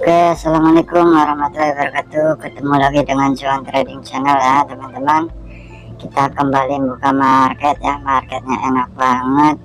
Oke, assalamualaikum warahmatullahi wabarakatuh. Ketemu lagi dengan Cuan Trading Channel ya teman-teman. Kita kembali buka market ya. Marketnya enak banget.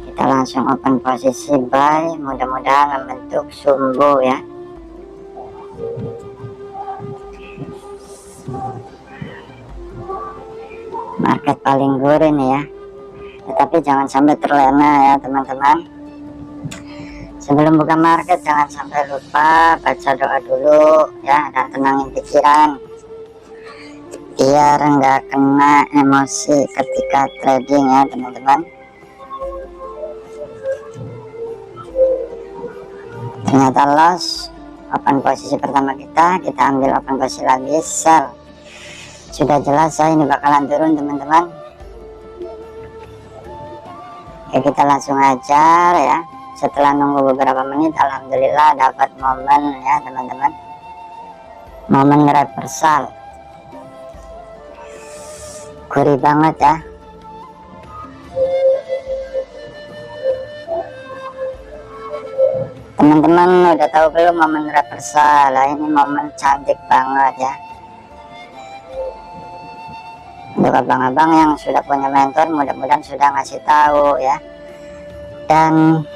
Kita langsung open posisi buy. Mudah-mudahan membentuk sumbu ya. Market paling gurih nih ya. Tetapi jangan sampai terlena ya teman-teman. Sebelum buka market jangan sampai lupa baca doa dulu ya, dan tenangin pikiran biar nggak kena emosi ketika trading ya teman-teman. Ternyata loss open posisi pertama, kita ambil open posisi lagi sell. Sudah jelas ya ini bakalan turun teman-teman. Oke, kita langsung ajar ya. Setelah nunggu beberapa menit, alhamdulillah dapat momen ya teman-teman, momen reversal. Gurih banget ya. Teman-teman udah tahu belum momen reversal? Nah, ini momen cantik banget ya. Untuk abang-abang yang sudah punya mentor, mudah-mudahan sudah ngasih tahu ya, dan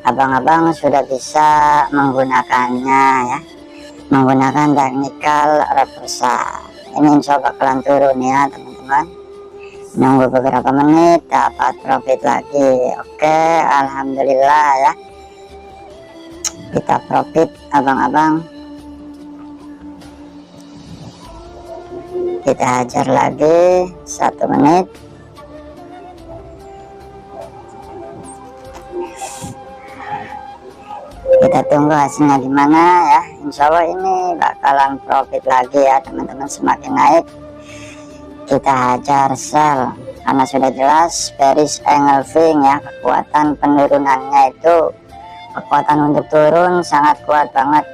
abang-abang sudah bisa menggunakannya ya, menggunakan teknikal reversal. Ini insya Allah bakalan turun ya teman-teman. Nunggu beberapa menit dapat profit lagi. Oke, alhamdulillah ya, kita profit abang-abang. Kita hajar lagi 1 menit. Kita tunggu hasilnya gimana ya. Insya Allah ini bakalan profit lagi ya teman-teman. Semakin naik kita hajar sell, karena sudah jelas bearish engulfing ya. Kekuatan penurunannya itu, kekuatan untuk turun sangat kuat banget.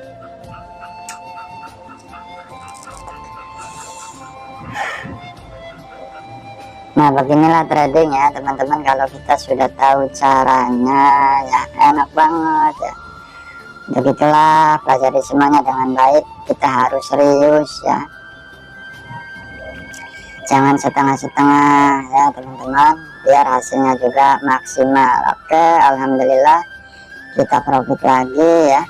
Nah beginilah trading ya teman-teman, kalau kita sudah tahu caranya ya enak banget ya. Begitulah, pelajari semuanya dengan baik. Kita harus serius ya, jangan setengah-setengah ya teman-teman, biar hasilnya juga maksimal. Oke, alhamdulillah kita profit lagi ya.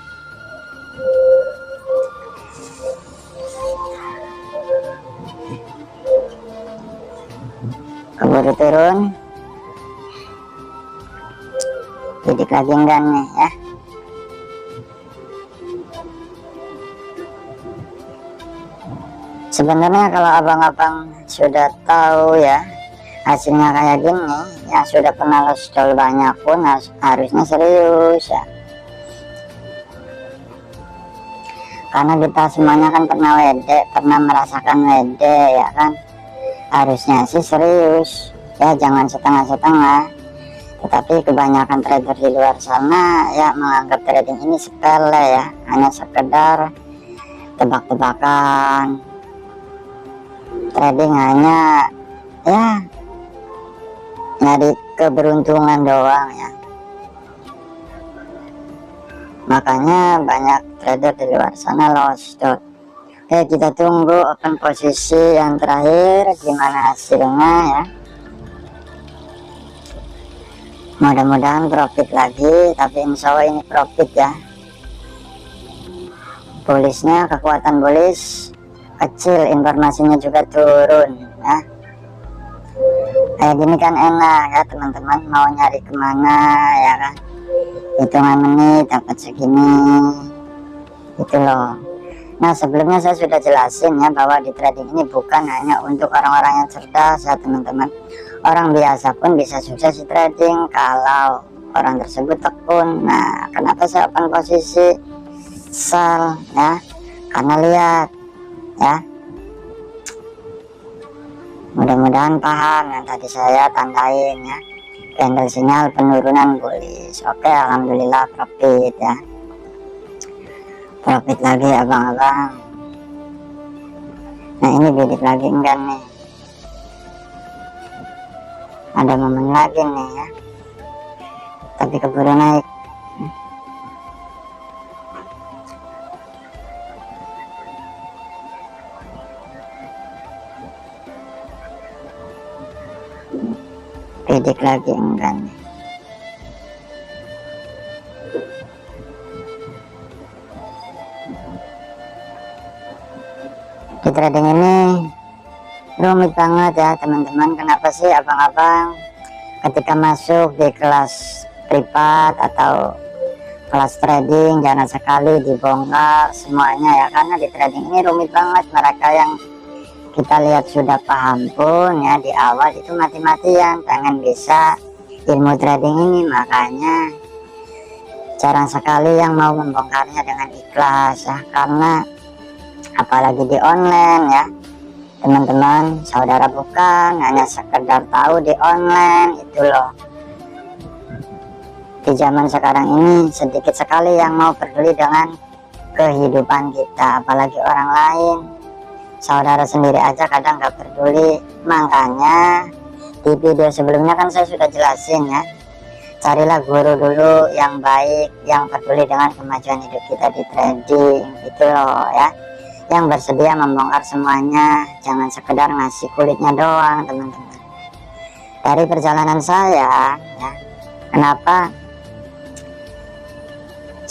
Keburu turun, bidik lagi enggak nih ya. Sebenarnya kalau abang-abang sudah tahu ya hasilnya kayak gini, yang sudah pernah loss banyak pun harusnya serius ya, karena kita semuanya kan pernah WD, pernah merasakan WD ya kan. Harusnya sih serius ya, jangan setengah-setengah. Tetapi kebanyakan trader di luar sana ya menganggap trading ini sepele ya, hanya sekedar tebak-tebakan. Trading hanya ya nyari keberuntungan doang ya. Makanya banyak trader di luar sana lost. Oke, kita tunggu open posisi yang terakhir gimana hasilnya ya. Mudah-mudahan profit lagi, tapi insya Allah ini profit ya. Bullishnya, kekuatan bullish kecil, informasinya juga turun ya. Kayak gini kan enak ya teman-teman, mau nyari kemana ya kan, hitungan menit dapat segini gitu loh. Nah sebelumnya saya sudah jelasin ya, bahwa di trading ini bukan hanya untuk orang-orang yang cerdas ya teman-teman. Orang biasa pun bisa sukses di trading kalau orang tersebut tekun. Nah kenapa saya open posisi sell ya, karena lihat ya, mudah-mudahan paham yang tadi saya tandain ya, candle sinyal penurunan bullish. Oke, alhamdulillah profit ya, profit lagi abang-abang. Nah ini bidik lagi enggak nih, ada momen lagi nih ya, tapi keburu naik. bidik lagi enggak nih. Di trading ini rumit banget ya teman-teman. Kenapa sih abang-abang ketika masuk di kelas privat atau kelas trading jangan sekali dibongkar semuanya ya, karena di trading ini rumit banget. Mereka yang kita lihat sudah paham pun ya di awal itu mati-matian pengen bisa ilmu trading ini, makanya jarang sekali yang mau membongkarnya dengan ikhlas ya. Karena apalagi di online ya teman-teman, saudara bukan hanya sekedar tahu di online itu loh. Di zaman sekarang ini sedikit sekali yang mau peduli dengan kehidupan kita, apalagi orang lain. Saudara sendiri aja kadang nggak peduli. Makanya di video sebelumnya kan saya sudah jelasin ya, carilah guru dulu yang baik, yang peduli dengan kemajuan hidup kita di trading gitu loh ya, yang bersedia membongkar semuanya, jangan sekedar ngasih kulitnya doang teman-teman. Dari perjalanan saya ya, kenapa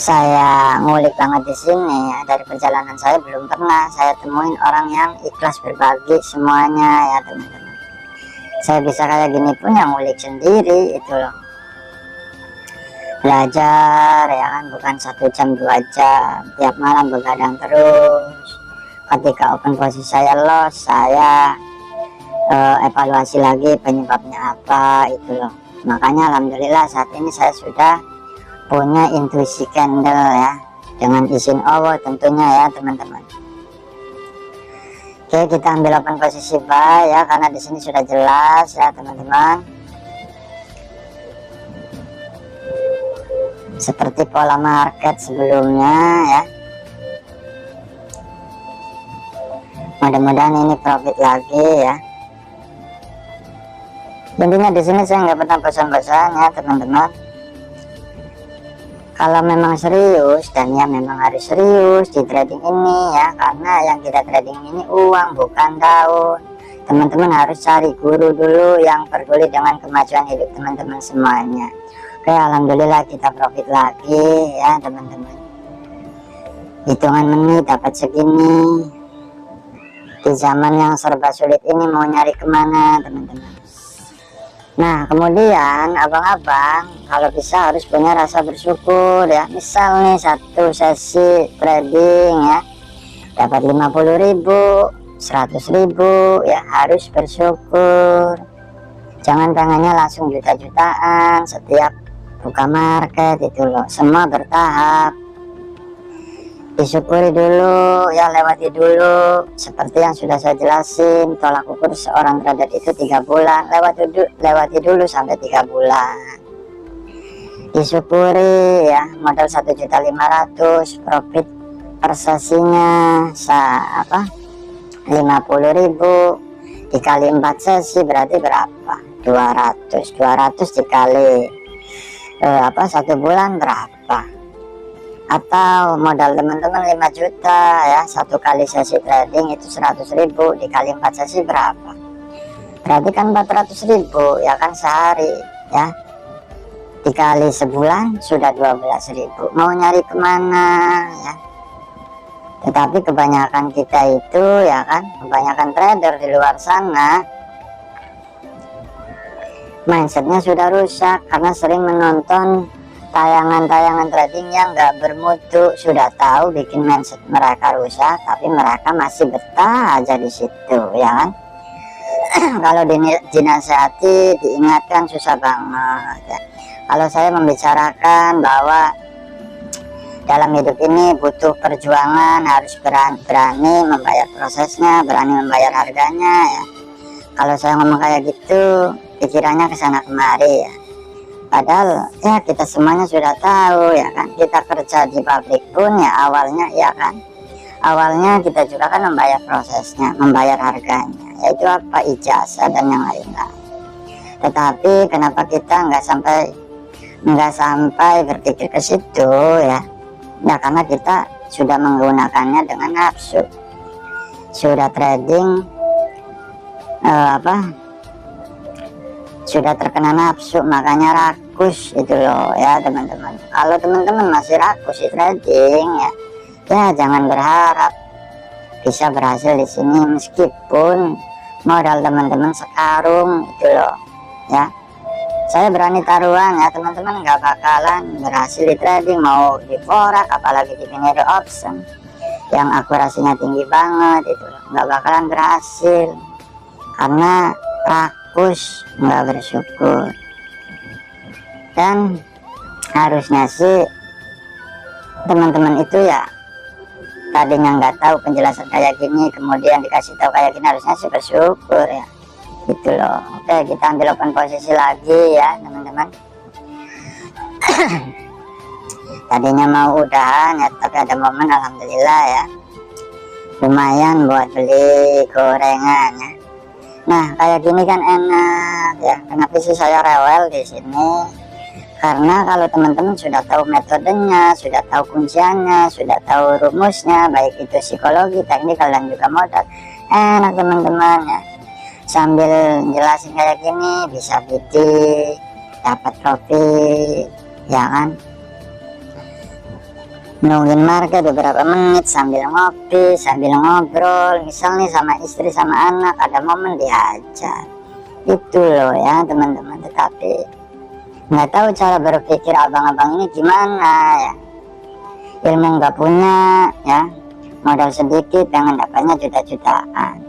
saya ngulik banget di sini ya, dari perjalanan saya belum pernah saya temuin orang yang ikhlas berbagi semuanya ya teman-teman. Saya bisa kayak gini pun yang ngulik sendiri itu loh, belajar ya kan, bukan 1 jam 2 jam tiap malam begadang terus. Ketika open posisi saya loss, saya evaluasi lagi penyebabnya apa itu loh. Makanya alhamdulillah saat ini saya sudah punya intuisi candle ya, dengan izin Allah tentunya ya teman-teman. Oke, kita ambil open posisi buy ya, karena di sini sudah jelas ya teman-teman. Seperti pola market sebelumnya ya. Mudah-mudahan ini profit lagi ya. Intinya di sini saya nggak pernah bosan-bosan ya teman-teman. Kalau memang serius, dan ya memang harus serius di trading ini ya, karena yang kita trading ini uang bukan daun. Teman-teman harus cari guru dulu yang peduli dengan kemajuan hidup teman-teman semuanya. Oke, alhamdulillah kita profit lagi ya teman-teman. Hitungan menit dapat segini. Di zaman yang serba sulit ini mau nyari kemana teman-teman. Nah kemudian abang-abang kalau bisa harus punya rasa bersyukur ya. Misal nih 1 sesi trading ya dapat 50.000, 100.000 ya, harus bersyukur. Jangan pengennya langsung juta-jutaan setiap buka market itu loh. Semua bertahap, disyukuri dulu ya, lewati dulu. Seperti yang sudah saya jelasin, tolak ukur seorang trader itu 3 bulan, lewati dulu sampai 3 bulan. Disyukuri ya, modal 1.500.000, profit per sesinya 50.000 dikali 4 sesi berarti berapa? 200 dikali 1 bulan berapa? Atau modal teman-teman 5 juta ya, 1 kali sesi trading itu 100.000 dikali 4 sesi berapa? Berarti kan 400.000 ya kan sehari ya, dikali sebulan sudah 12.000. Mau nyari kemana ya? Tetapi kebanyakan kita itu ya kan, kebanyakan trader di luar sana mindsetnya sudah rusak karena sering menonton tayangan-tayangan trading yang nggak bermutu. Sudah tahu bikin mindset mereka rusak, tapi mereka masih betah aja di situ ya kan. Kalau dinasihati, diingatkan susah banget ya. Kalau saya membicarakan bahwa dalam hidup ini butuh perjuangan, harus berani membayar prosesnya, berani membayar harganya ya. Kalau saya ngomong kayak gitu pikirannya kesana kemari ya. Padahal ya kita semuanya sudah tahu ya kan, kita kerja di pabrik pun ya awalnya ya kan, awalnya kita juga kan membayar prosesnya, membayar harganya, yaitu apa, ijazah dan yang lain-lain. Tetapi kenapa kita nggak sampai berpikir ke situ ya? Ya karena kita sudah menggunakannya dengan nafsu, sudah trading sudah terkena nafsu makanya rakus itu loh ya teman-teman. Kalau teman-teman masih rakus di trading ya jangan berharap bisa berhasil di sini, meskipun modal teman-teman sekarung itu loh ya. Saya berani taruhan ya teman-teman nggak bakalan berhasil di trading, mau di forex apalagi di binary option yang akurasinya tinggi banget itu loh, nggak bakalan berhasil karena rakus, nggak bersyukur. Dan harusnya sih teman-teman itu ya tadinya nggak tahu penjelasan kayak gini kemudian dikasih tahu kayak gini, harusnya sih bersyukur ya gitu loh. Oke, kita ambil open posisi lagi ya teman-teman. Tadinya mau udahan ya, tapi ada momen alhamdulillah ya lumayan buat beli gorengan ya. Nah kayak gini kan enak ya. Kenapa sih saya rewel di sini? Karena kalau teman-teman sudah tahu metodenya, sudah tahu kunciannya, sudah tahu rumusnya, baik itu psikologi, teknikal dan juga modal, enak teman-teman ya. Sambil jelasin kayak gini bisa bidik, dapat profit ya kan. Nungguin market beberapa menit sambil ngopi, sambil ngobrol, misal nih sama istri sama anak, ada momen dihajar itu loh ya teman-teman. Tetapi nggak tahu cara berpikir abang-abang ini gimana ya, ilmu nggak punya ya, modal sedikit pengen dapatnya juta-jutaan,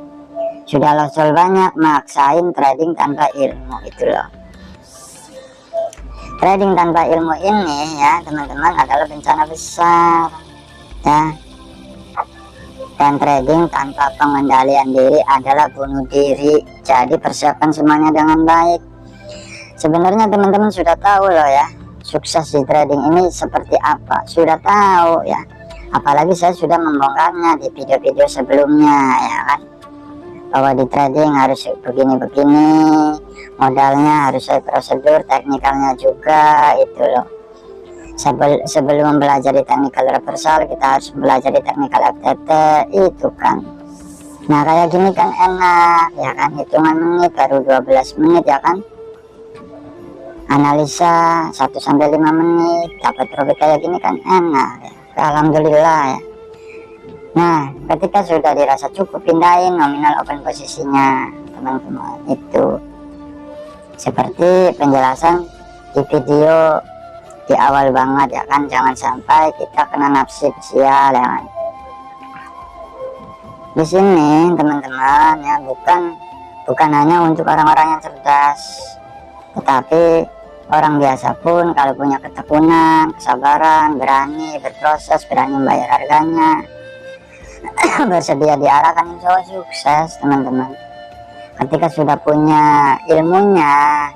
sudah losol banyak maksain trading tanpa ilmu itu loh. Trading tanpa ilmu ini ya teman-teman adalah bencana besar ya, dan trading tanpa pengendalian diri adalah bunuh diri. Jadi persiapkan semuanya dengan baik. Sebenarnya teman-teman sudah tahu loh ya sukses di trading ini seperti apa, sudah tahu ya, apalagi saya sudah membongkarnya di video-video sebelumnya ya kan, bahwa di trading harus begini-begini, modalnya harus sesuai prosedur, teknikalnya juga itu loh. Sebelum belajar di teknikal reversal kita harus belajar di teknikal FTT itu kan. Nah kayak gini kan enak ya kan, hitungan menit baru 12 menit ya kan, analisa 1-5 menit dapat profit kayak gini kan enak ya. Alhamdulillah ya. Nah ketika sudah dirasa cukup, pindahin nominal open posisinya teman-teman. Itu seperti penjelasan di video di awal banget ya kan, jangan sampai kita kena nafsu sial ya kan. Di sini teman-teman ya bukan hanya untuk orang-orang yang cerdas, tetapi orang biasa pun kalau punya ketekunan, kesabaran, berani berproses, berani membayar harganya, bersedia diarahkan, insya Allah sukses teman-teman. Ketika sudah punya ilmunya,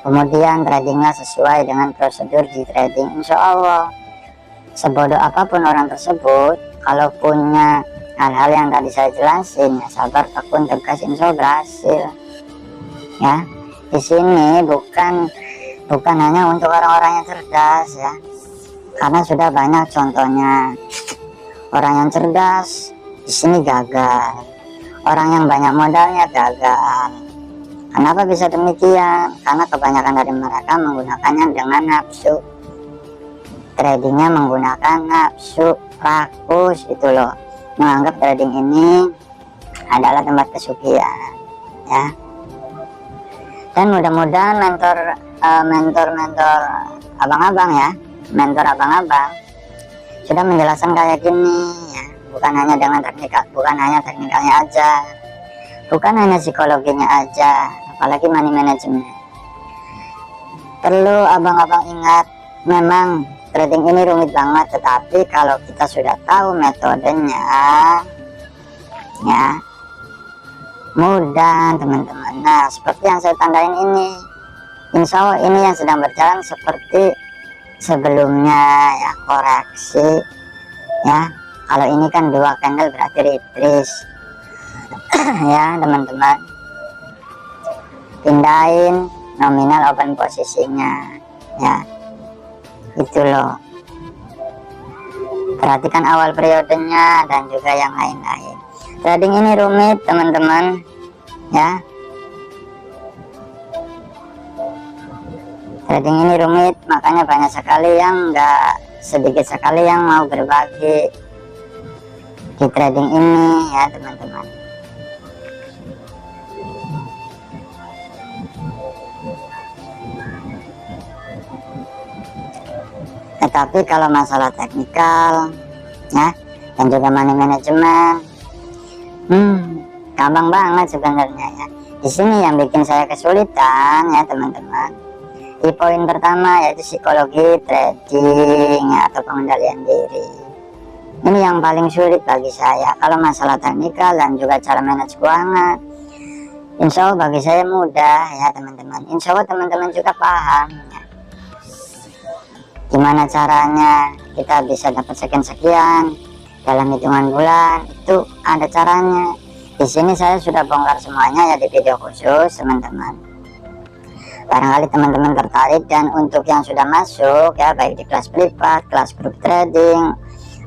kemudian tradinglah sesuai dengan prosedur di trading, insya Allah sebodoh apapun orang tersebut, kalau punya hal-hal yang tadi saya jelasin ya, sabar, tekun, tegas, insya Allah berhasil ya. Di sini bukan hanya untuk orang-orang yang cerdas ya, karena sudah banyak contohnya orang yang cerdas di sini gagal, orang yang banyak modalnya gagal. Kenapa bisa demikian? Karena kebanyakan dari mereka menggunakannya dengan nafsu, tradingnya menggunakan nafsu, rakus itu loh, menganggap trading ini adalah tempat kesugihan ya. Dan mudah-mudahan mentor abang-abang ya, mentor abang-abang sudah menjelaskan kayak gini ya, bukan hanya dengan teknikal, bukan hanya teknikalnya aja, bukan hanya psikologinya aja, apalagi money management. Perlu abang-abang ingat, memang trading ini rumit banget, tetapi kalau kita sudah tahu metodenya ya mudah teman-teman. Nah seperti yang saya tandain ini, insya Allah ini yang sedang berjalan seperti sebelumnya ya, koreksi ya. Kalau ini kan 2 candle berarti retrace ya teman-teman. Pindahin nominal open posisinya ya, itu loh. Perhatikan awal periodenya dan juga yang lain-lain. Trading ini rumit teman-teman ya. Trading ini rumit, makanya banyak sekali yang sedikit sekali yang mau berbagi di trading ini ya teman-teman. Tetapi kalau masalah teknikal ya dan juga money management, gampang banget sebenarnya ya. Di sini yang bikin saya kesulitan ya teman-teman. Di poin pertama yaitu psikologi trading atau pengendalian diri. Ini yang paling sulit bagi saya. Kalau masalah teknikal dan juga cara manage keuangan, insya Allah bagi saya mudah ya teman-teman. Insya Allah teman-teman juga paham ya. Gimana caranya kita bisa dapat sekian-sekian dalam hitungan bulan, itu ada caranya. Di sini saya sudah bongkar semuanya ya di video khusus teman-teman. Barangkali teman-teman tertarik, dan untuk yang sudah masuk ya baik di kelas privat, kelas grup trading,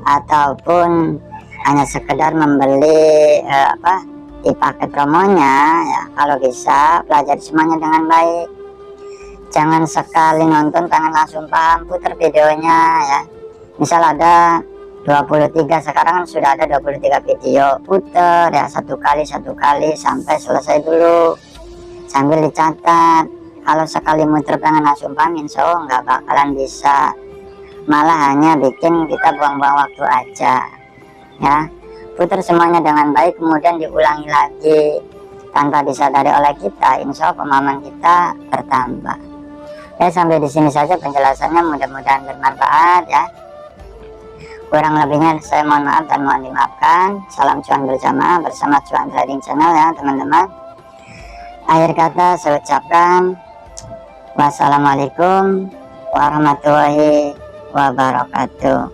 ataupun hanya sekedar membeli di paket promonya ya, kalau bisa pelajari semuanya dengan baik. Jangan sekali nonton pengen langsung paham, putar videonya ya. Misal ada 23, sekarang kan sudah ada 23 video, putar ya satu kali sampai selesai dulu sambil dicatat. Kalau sekali muter pengen langsung paham, insya Allah nggak bakalan bisa, malah hanya bikin kita buang-buang waktu aja ya. Putar semuanya dengan baik, kemudian diulangi lagi tanpa disadari oleh kita, insya Allah pemahaman kita bertambah ya. Sampai di sini saja penjelasannya, mudah-mudahan bermanfaat ya. Kurang lebihnya saya mohon maaf dan mohon dimaafkan. Salam cuan bersama Cuan Trading Channel ya teman-teman. Akhir kata saya ucapkan wassalamualaikum warahmatullahi wabarakatuh.